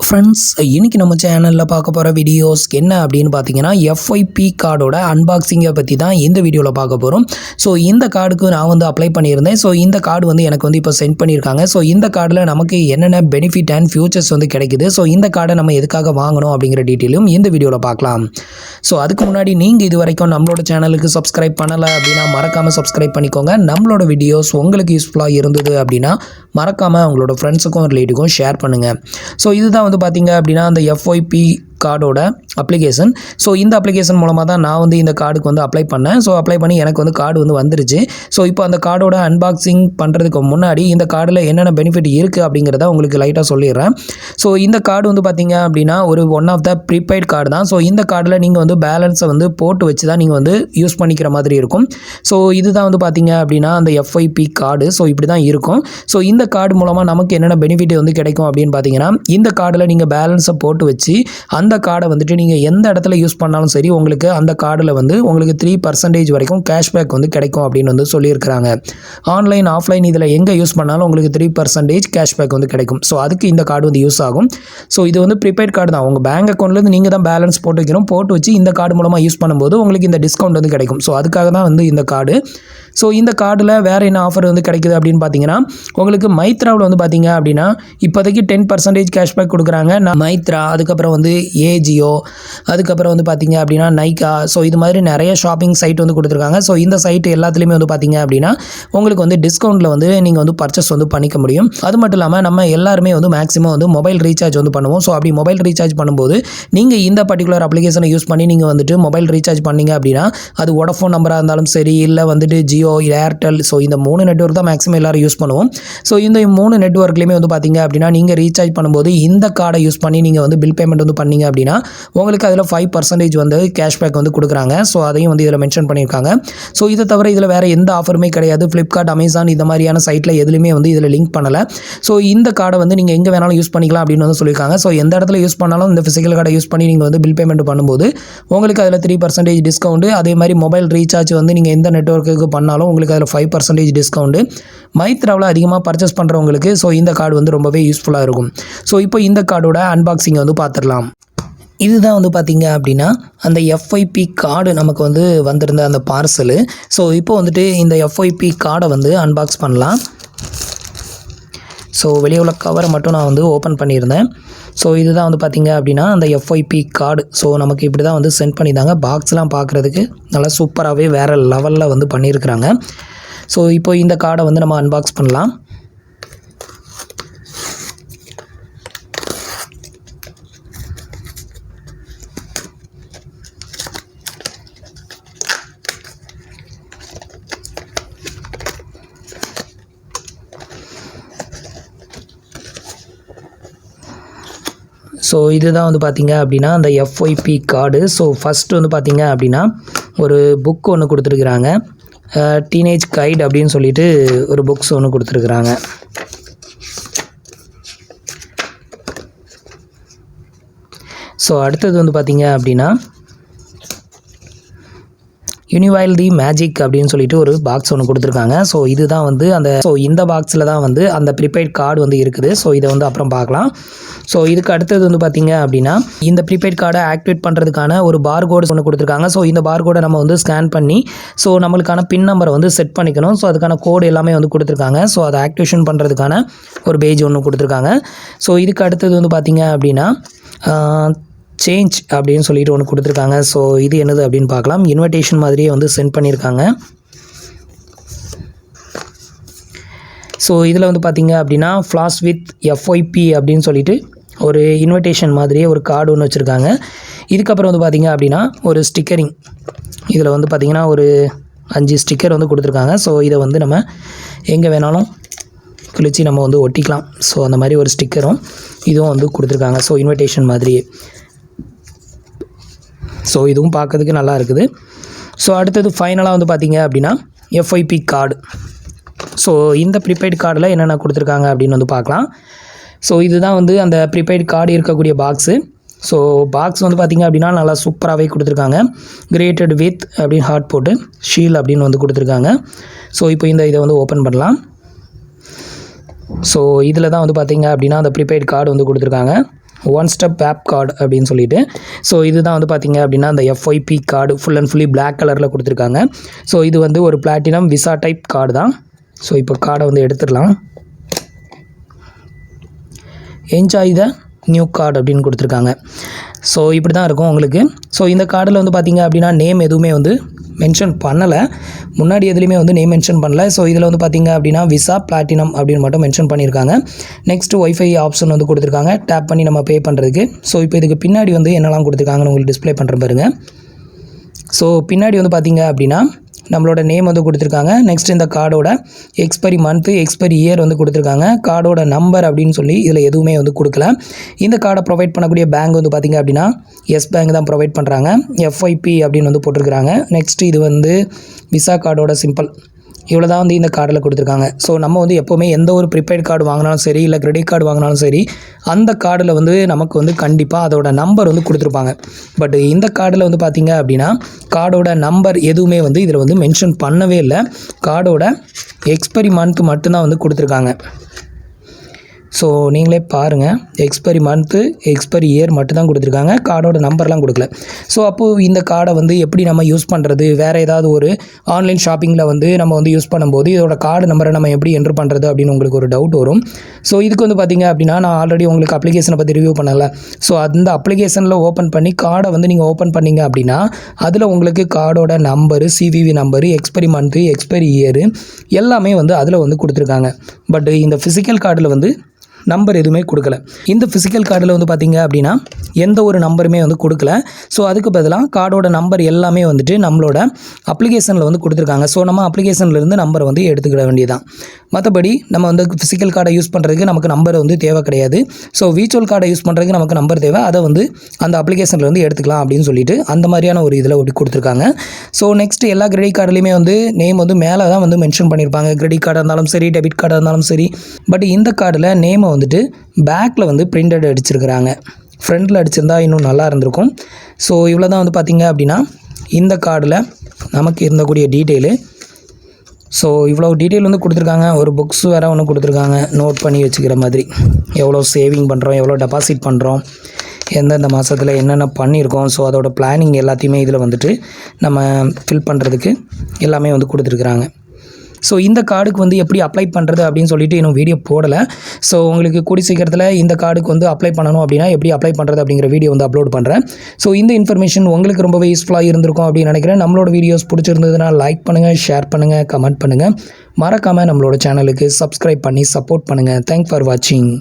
Friends, இன்றைக்கி நம்ம சேனலில் பார்க்க போகிற வீடியோஸ் என்ன அப்படின்னு பார்த்தீங்கன்னா FYP கார்டோட அன்பாக்சிங்கை பற்றி தான் இந்த வீடியோவில் பார்க்க போகிறோம். ஸோ இந்த கார்டுக்கு நான் வந்து அப்ளை பண்ணியிருந்தேன். ஸோ இந்த கார்டு வந்து எனக்கு வந்து இப்போ சென்ட் பண்ணியிருக்காங்க. ஸோ இந்த கார்டில் நமக்கு என்னென்ன பெனிஃபிட் அண்ட் ஃபியூச்சர்ஸ் வந்து கிடைக்குது, ஸோ இந்த கார்டை நம்ம எதுக்காக வாங்கணும் அப்படிங்கிற டீட்டெயிலும் இந்த வீடியோவில் பார்க்கலாம். ஸோ அதுக்கு முன்னாடி நீங்கள் இது வரைக்கும் நம்மளோட சேனலுக்கு சப்ஸ்கிரைப் பண்ணலை அப்படின்னா மறக்காமல் சப்ஸ்கிரைப் பண்ணிக்கோங்க. நம்மளோட வீடியோஸ் உங்களுக்கு யூஸ்ஃபுல்லாக இருந்தது அப்படின்னா மறக்காமல் உங்களோட ஃப்ரெண்ட்ஸுக்கும் ரிலேட்டிவ்க்கும் ஷேர் பண்ணுங்கள். ஸோ இதுதான் வந்து பார்த்தீங்க அப்படின்னா அந்த FYP கார்டோட அப்ளிகேஷன். ஸோ இந்த அப்ளிகேஷன் மூலமாக தான் நான் வந்து இந்த கார்டுக்கு வந்து அப்ளை பண்ணேன். ஸோ அப்ளை பண்ணி எனக்கு வந்து கார்டு வந்து வந்துருச்சு. ஸோ இப்போ அந்த கார்டோட அன்பாக்சிங் பண்ணுறதுக்கு முன்னாடி இந்த கார்டில் என்னென்ன பெனிஃபிட் இருக்குது அப்படிங்கிறத உங்களுக்கு லைட்டாக சொல்லிடுறேன். ஸோ இந்த கார்டு வந்து பார்த்தீங்க அப்படின்னா one of the prepaid card தான். ஸோ இந்த கார்டில் நீங்கள் வந்து பேலன்ஸை வந்து போட்டு வச்சு தான் நீங்கள் வந்து யூஸ் பண்ணிக்கிற மாதிரி இருக்கும். ஸோ இதுதான் வந்து பார்த்தீங்க அப்படின்னா அந்த FYP கார்டு. ஸோ இப்படி தான் இருக்கும். ஸோ இந்த கார்டு மூலமாக நமக்கு என்னென்ன பெனிஃபிட் வந்து கிடைக்கும் அப்படின்னு பார்த்தீங்கன்னா, இந்த கார்டில் நீங்கள் பேலன்ஸை போட்டு வச்சு அந்த கார்டை வந்துட்டு நீங்கள் எந்த இடத்துல யூஸ் பண்ணாலும் சரி, உங்களுக்கு அந்த கார்டில் வந்து உங்களுக்கு 3% வரைக்கும் கேஷ்பேக் வந்து கிடைக்கும் அப்படின்னு வந்து சொல்லியிருக்கிறாங்க. ஆன்லைன் ஆஃப்லைன் இதில் எங்கே யூஸ் பண்ணாலும் உங்களுக்கு 3% கேஷ்பேக் வந்து கிடைக்கும். ஸோ அதுக்கு இந்த கார்டு வந்து யூஸ் ஆகும். ஸோ இது வந்து ப்ரீபெய்ட் கார்டு தான். உங்கள் பேங்க் அக்கௌண்ட்லேருந்து நீங்கள் தான் பேலன்ஸ் போட்டு வைக்கணும். போட்டு வச்சு இந்த கார்டு மூலமாக யூஸ் பண்ணும்போது உங்களுக்கு இந்த டிஸ்கவுண்ட் வந்து கிடைக்கும். ஸோ அதுக்காக தான் வந்து இந்த கார்டு. ஸோ இந்த கார்டில் வேறு என்ன ஆஃபர் வந்து கிடைக்குது அப்படின்னு பார்த்தீங்கன்னா, உங்களுக்கு மைத்ராவில் வந்து பார்த்தீங்க அப்படின்னா இப்போதைக்கு 10% கேஷ்பேக் கொடுக்குறாங்க. மைத்ரா, அதுக்கப்புறம் வந்து ஏஜியோ, அதுக்கப்புறம் வந்து பார்த்தீங்க அப்படின்னா நைகா. ஸோ இது மாதிரி நிறைய ஷாப்பிங் சைட் வந்து கொடுத்துருக்காங்க. ஸோ இந்த சைட் எல்லாத்துலேயுமே வந்து பார்த்தீங்க அப்படின்னா உங்களுக்கு வந்து டிஸ்கவுண்ட்டில் வந்து நீங்கள் வந்து பர்ச்சேஸ் வந்து பண்ணிக்க முடியும். அது மட்டும் இல்லாமல் நம்ம எல்லாருமே வந்து மேக்ஸிமம் வந்து மொபைல் ரீசார்ஜ் வந்து பண்ணுவோம். ஸோ அப்படி மொபைல் ரீசார்ஜ் பண்ணும்போது நீங்கள் இந்த பர்டிகுலர் அப்ளிகேஷனை யூஸ் பண்ணி நீங்கள் வந்துட்டு மொபைல் ரீசார்ஜ் பண்ணிங்க அப்படின்னா, அது வோடஃபோன் நம்பராக இருந்தாலும் சரி, இல்லை வந்துட்டு ஜியோ, ஏர்டெல், ஸோ இந்த 3 நெட்வொர்க் தான் மேக்ஸிமம் எல்லாரும் யூஸ் பண்ணுவோம். ஸோ இந்த 3 நெட்வொர்க்லேயுமே வந்து பார்த்தீங்க அப்படின்னா நீங்கள் ரீசார்ஜ் பண்ணும்போது இந்த கார்டை யூஸ் பண்ணி நீங்கள் வந்து பில் பேமெண்ட் வந்து பண்ணீங்க அப்படின்னா உங்களுக்கு அதில் 5% வந்து கேஷ்பேக் வந்து கொடுக்குறாங்க. ஸோ அதையும் வந்து இதில் மென்ஷன் பண்ணியிருக்காங்க. ஸோ இதை தவிர இதில் வேறு எந்த ஆஃபருமே கிடையாது. ஃப்ளிப்கார்ட், அமேசான் இந்த மாதிரியான சைட்டில் எதுலையுமே வந்து இதில் லிங்க் பண்ணலை. ஸோ இந்த கார்டை வந்து நீங்கள் எங்கே வேணாலும் யூஸ் பண்ணிக்கலாம் அப்படின்னு வந்து சொல்லியிருக்காங்க. ஸோ எந்த இடத்துல யூஸ் பண்ணாலும் இந்த ஃபிசிக்கல் கார்டை யூஸ் பண்ணி நீங்கள் வந்து பில் பேமெண்ட் பண்ணும்போது உங்களுக்கு அதில் 3% டிஸ்கவுண்ட். அதே மாதிரி மொபைல் ரீசார்ஜ் வந்து நீங்கள் எந்த நெட்வொர்க்குக்கு பண்ணாலும் உங்களுக்கு அதில் 5% டிஸ்கவுண்ட். மைத்ராவில் அதிகமாக பர்ச்சேஸ் பண்ணுறவங்களுக்கு ஸோ இந்த கார்டு வந்து ரொம்பவே யூஸ்ஃபுல்லாக இருக்கும். ஸோ இப்போ இந்த கார்டோட அன்பாக்சிங்கை வந்து பார்த்துடலாம். இதுதான் வந்து பார்த்தீங்க அப்படின்னா அந்த FYP கார்டு நமக்கு வந்து வந்திருந்த அந்த பார்சலு. ஸோ இப்போ வந்துட்டு இந்த FYP கார்டை வந்து அன்பாக்ஸ் பண்ணலாம். ஸோ வெளியே உள்ள கவரை மட்டும் நான் வந்து ஓப்பன் பண்ணியிருந்தேன். ஸோ இதுதான் வந்து பார்த்தீங்க அப்படின்னா அந்த FYP கார்டு. ஸோ நமக்கு இப்படி தான் வந்து சென்ட் பண்ணியிருந்தாங்க. பாக்ஸ்லாம் பார்க்குறதுக்கு நல்லா சூப்பராகவே வேறு லெவலில் வந்து பண்ணியிருக்கிறாங்க. ஸோ இப்போ இந்த கார்டை வந்து நம்ம அன்பாக்ஸ் பண்ணலாம். ஸோ இதுதான் வந்து பார்த்தீங்க அப்படின்னா அந்த FYP கார்டு. ஸோ ஃபஸ்ட்டு வந்து பார்த்தீங்க அப்படின்னா ஒரு புக் ஒன்று கொடுத்துருக்குறாங்க. டீனேஜ் கைட் அப்படின்னு சொல்லிட்டு ஒரு புக்ஸ் ஒன்று கொடுத்துருக்குறாங்க. ஸோ அடுத்தது வந்து பார்த்தீங்க அப்படின்னா யூனிவைல் தி மேஜிக் அப்படின்னு சொல்லிட்டு ஒரு பாக்ஸ் ஒன்று கொடுத்துருக்காங்க. ஸோ இதுதான் வந்து இந்த பாக்ஸில் தான் வந்து அந்த ப்ரீபெய்ட் கார்டு வந்து இருக்குது. ஸோ இதை வந்து அப்புறம் பார்க்கலாம். ஸோ இதுக்கு அடுத்தது வந்து பார்த்தீங்க அப்படின்னா இந்த ப்ரீபெய்ட் கார்டை ஆக்டிவேட் பண்ணுறதுக்கான ஒரு பார்கோடு ஒன்று கொடுத்துருக்காங்க. ஸோ இந்த பார்கோடை நம்ம வந்து ஸ்கேன் பண்ணி ஸோ நம்மளுக்கான பின் நம்பரை வந்து செட் பண்ணிக்கணும். ஸோ அதுக்கான கோடு எல்லாமே வந்து கொடுத்துருக்காங்க. ஸோ அதை ஆக்டிவேஷன் பண்ணுறதுக்கான ஒரு பேஜ் ஒன்று கொடுத்துருக்காங்க. ஸோ இதுக்கு அடுத்தது வந்து பார்த்தீங்க அப்படின்னா சேஞ்ச் அப்படின்னு சொல்லிட்டு ஒன்று கொடுத்துருக்காங்க. ஸோ இது என்னது அப்படின்னு பார்க்கலாம். இன்விடேஷன் மாதிரியே வந்து சென்ட் பண்ணியிருக்காங்க. ஸோ இதில் வந்து பார்த்தீங்க அப்படின்னா ஃப்ளாஷ் வித் FYP அப்படின்னு சொல்லிட்டு ஒரு இன்விடேஷன் மாதிரியே ஒரு கார்டு ஒன்று வச்சுருக்காங்க. இதுக்கப்புறம் வந்து பார்த்திங்க அப்படின்னா ஒரு ஸ்டிக்கரிங். இதில் வந்து பார்த்திங்கன்னா ஒரு 5 ஸ்டிக்கர் வந்து கொடுத்துருக்காங்க. ஸோ இதை வந்து நம்ம எங்கே வேணாலும் கிழிச்சு நம்ம வந்து ஒட்டிக்கலாம். ஸோ அந்த மாதிரி ஒரு ஸ்டிக்கரும் இதுவும் வந்து கொடுத்துருக்காங்க. ஸோ இன்விடேஷன் மாதிரியே. ஸோ இதுவும் பார்க்கறதுக்கு நல்லா இருக்குது. ஸோ அடுத்தது ஃபைனலாக வந்து பார்த்திங்க அப்படின்னா FYP கார்டு. ஸோ இந்த ப்ரீபெய்ட் கார்டில் என்னென்ன கொடுத்துருக்காங்க அப்படின்னு வந்து பார்க்கலாம். ஸோ இதுதான் வந்து அந்த ப்ரீபெய்ட் கார்டு இருக்கக்கூடிய பாக்ஸு. ஸோ பாக்ஸ் வந்து பார்த்திங்க அப்படின்னா நல்லா சூப்பராகவே கொடுத்துருக்காங்க. கிரியேட்டட் வித் அப்படின்னு ஹார்ட் போட்டு ஷீல் அப்படின்னு வந்து கொடுத்துருக்காங்க. ஸோ இப்போ இதை வந்து ஓப்பன் பண்ணலாம். ஸோ இதில் தான் வந்து பார்த்திங்க அப்படின்னா அந்த ப்ரீபெய்ட் கார்டு வந்து கொடுத்துருக்காங்க. ஒன் ஸ்டெப் ஆப் கார்டு அப்படின்னு சொல்லிட்டு. ஸோ இதுதான் வந்து பார்த்திங்க அப்படின்னா அந்த FYP card full and fully black கலரில் கொடுத்துருக்காங்க. ஸோ இது வந்து ஒரு பிளாட்டினம் விசா டைப் கார்டு தான். ஸோ இப்போ கார்டை வந்து எடுத்துடலாம். என்ஜாய் த நியூ கார்டு அப்படின்னு கொடுத்துருக்காங்க. ஸோ இப்படி தான் இருக்கும் உங்களுக்கு. ஸோ இந்த கார்டில் வந்து பார்த்திங்க அப்படின்னா நேம் எதுவுமே வந்து மென்ஷன் பண்ணலை, முன்னாடி எதுலேயுமே வந்து நேம் மென்ஷன் பண்ணல. ஸோ இதில் வந்து பார்த்திங்க அப்படின்னா விசா பிளாட்டினம் அப்படின்னு மட்டும் மென்ஷன் பண்ணியிருக்காங்க. நெக்ஸ்ட்டு ஒய்ஃபை ஆப்ஷன் வந்து கொடுத்துருக்காங்க டேப் பண்ணி நம்ம பே பண்ணுறதுக்கு. ஸோ இப்போ இதுக்கு பின்னாடி வந்து என்னெல்லாம் கொடுத்துருக்காங்கன்னு உங்களுக்கு டிஸ்ப்ளே பண்ணுற பாருங்கள். ஸோ பின்னாடி வந்து பார்த்திங்க அப்படின்னா நம்மளோட நேம் வந்து கொடுத்துருக்காங்க. நெக்ஸ்ட் இந்த கார்டோட எக்ஸ்பைரி மந்த்து எக்ஸ்பைரி இயர் வந்து கொடுத்துருக்காங்க. கார்டோட நம்பர் அப்படின்னு சொல்லி இதில் எதுவுமே வந்து கொடுக்கல. இந்த கார்டை ப்ரொவைட் பண்ணக்கூடிய பேங்க் வந்து பார்த்திங்க அப்படின்னா எஸ் பேங்க் தான் ப்ரொவைட் பண்ணுறாங்க. FYP அப்படின்னு வந்து போட்டிருக்கிறாங்க. நெக்ஸ்ட் இது வந்து விசா கார்டோட சிம்பிள் இவ்வளோ தான் வந்து இந்த கார்டில் கொடுத்துருக்காங்க. ஸோ நம்ம வந்து எப்போவுமே எந்த ஒரு ப்ரீபெய்ட் கார்டு வாங்கினாலும் சரி, இல்லை கிரெடிட் கார்டு வாங்கினாலும் சரி, அந்த கார்டில் வந்து நமக்கு வந்து கண்டிப்பாக அதோட நம்பர் வந்து கொடுத்துருப்பாங்க. பட் இந்த கார்டில் வந்து பார்த்திங்க அப்படின்னா கார்டோட நம்பர் எதுவுமே வந்து இதில் வந்து மென்ஷன் பண்ணவே இல்லை. கார்டோட எக்ஸ்பைரி மந்த் மட்டும்தான் வந்து கொடுத்துருக்காங்க. ஸோ நீங்களே பாருங்கள், எக்ஸ்பைரி மந்த்து எக்ஸ்பைரி இயர் மட்டும் தான் கொடுத்துருக்காங்க, கார்டோட நம்பர்லாம் கொடுக்கல. ஸோ அப்போது இந்த கார்டை வந்து எப்படி நம்ம யூஸ் பண்ணுறது, வேறு ஏதாவது ஒரு ஆன்லைன் ஷாப்பிங்கில் வந்து நம்ம வந்து யூஸ் பண்ணும்போது இதோட கார்டு நம்பரை நம்ம எப்படி என்ட்ரு பண்ணுறது அப்படின்னு உங்களுக்கு ஒரு டவுட் வரும். ஸோ இதுக்கு வந்து பார்த்திங்க அப்படின்னா நான் ஆல்ரெடி உங்களுக்கு அப்ளிகேஷனை பற்றி ரிவ்யூ பண்ணலை. ஸோ அந்த அப்ளிகேஷனில் ஓப்பன் பண்ணி கார்டை வந்து நீங்கள் ஓப்பன் பண்ணிங்க அப்படின்னா அதில் உங்களுக்கு கார்டோட number, CVV number, expiry month, expiry year எல்லாமே வந்து அதில் வந்து கொடுத்துருக்காங்க. பட் இந்த ஃபிசிக்கல் கார்டில் வந்து நம்பர் எதுவுமே கொடுக்கல. இந்த ஃபிசிக்கல் கார்டில் வந்து பார்த்திங்க அப்படின்னா எந்த ஒரு நம்பருமே வந்து கொடுக்கல. ஸோ அதுக்கு பதிலாக கார்டோட நம்பர் எல்லாமே வந்துட்டு நம்மளோட அப்ளிகேஷனில் வந்து கொடுத்துருக்காங்க. ஸோ நம்ம அப்ளிகேஷன்லேருந்து நம்பரை வந்து எடுத்துக்கிட வேண்டியதான். மற்றபடி நம்ம வந்து ஃபிசிக்கல் கார்டை யூஸ் பண்ணுறதுக்கு நமக்கு நம்பர் வந்து தேவை கிடையாது. ஸோ விர்ச்சுவல் கார்டை யூஸ் பண்ணுறதுக்கு நமக்கு நம்பர் தேவை, அதை வந்து அந்த அப்ளிகேஷனில் வந்து எடுத்துக்கலாம் அப்படின்னு சொல்லிட்டு அந்த மாதிரியான ஒரு இதில் ஒட்டி கொடுத்துருக்காங்க. ஸோ நெக்ஸ்ட் எல்லா கிரெடிட் கார்டுலையுமே வந்து நேம் வந்து மேலே தான் வந்து மென்ஷன் பண்ணியிருப்பாங்க. கிரெடிட் கார்டாக இருந்தாலும் சரி, டெபிட் கார்டாக இருந்தாலும் சரி. பட் இந்த கார்டில் நேமை வந்துட்டு பேக்கில் வந்து பிரிண்டட் அடிச்சிருக்கிறாங்க. ஃப்ரண்டில் அடிச்சிருந்தா இன்னும் நல்லா இருந்திருக்கும். ஸோ இவ்வளோ தான் வந்து பார்த்திங்க அப்படின்னா இந்த கார்டில் நமக்கு இருந்தக்கூடிய டீட்டெயிலு. ஸோ இவ்வளோ டீட்டெயில் வந்து கொடுத்துருக்காங்க. ஒரு புக்ஸ் வேறு ஒன்று கொடுத்துருக்காங்க நோட் பண்ணி வச்சுக்கிற மாதிரி. எவ்வளோ சேவிங் பண்ணுறோம், எவ்வளோ டெபாசிட் பண்ணுறோம், எந்தெந்த மாதத்தில் என்னென்ன பண்ணியிருக்கோம். ஸோ அதோட பிளானிங் எல்லாத்தையுமே இதில் வந்துட்டு நம்ம ஃபில் பண்ணுறதுக்கு எல்லாமே வந்து கொடுத்துருக்குறாங்க. ஸோ இந்த கார்டுக்கு வந்து எப்படி அப்ளை பண்ணுறது அப்படின்னு சொல்லிட்டு இன்னும் வீடியோ போடலை. ஸோ உங்களுக்கு கூடி சீக்கிரத்தில் இந்த கார்டுக்கு வந்து அப்ளை பண்ணணும் அப்படின்னா எப்படி அப்ளை பண்ணுறது அப்படிங்கிற வீடியோ வந்து அப்லோட் பண்ணுறேன். ஸோ இந்த இன்ஃபர்மேஷன் உங்களுக்கு ரொம்பவே யூஸ்ஃபுல்லாக இருந்திருக்கும் அப்படின்னு நினைக்கிறேன். நம்மளோட வீடியோஸ் பிடிச்சிருந்ததுன்னா லைக் பண்ணுங்கள், ஷேர் பண்ணுங்கள், கமெண்ட் பண்ணுங்கள். மறக்காமல் நம்மளோட சேனலுக்கு சப்ஸ்கிரைப் பண்ணி சப்போர்ட் பண்ணுங்கள். தேங்க்ஸ் ஃபார் வாட்சிங்.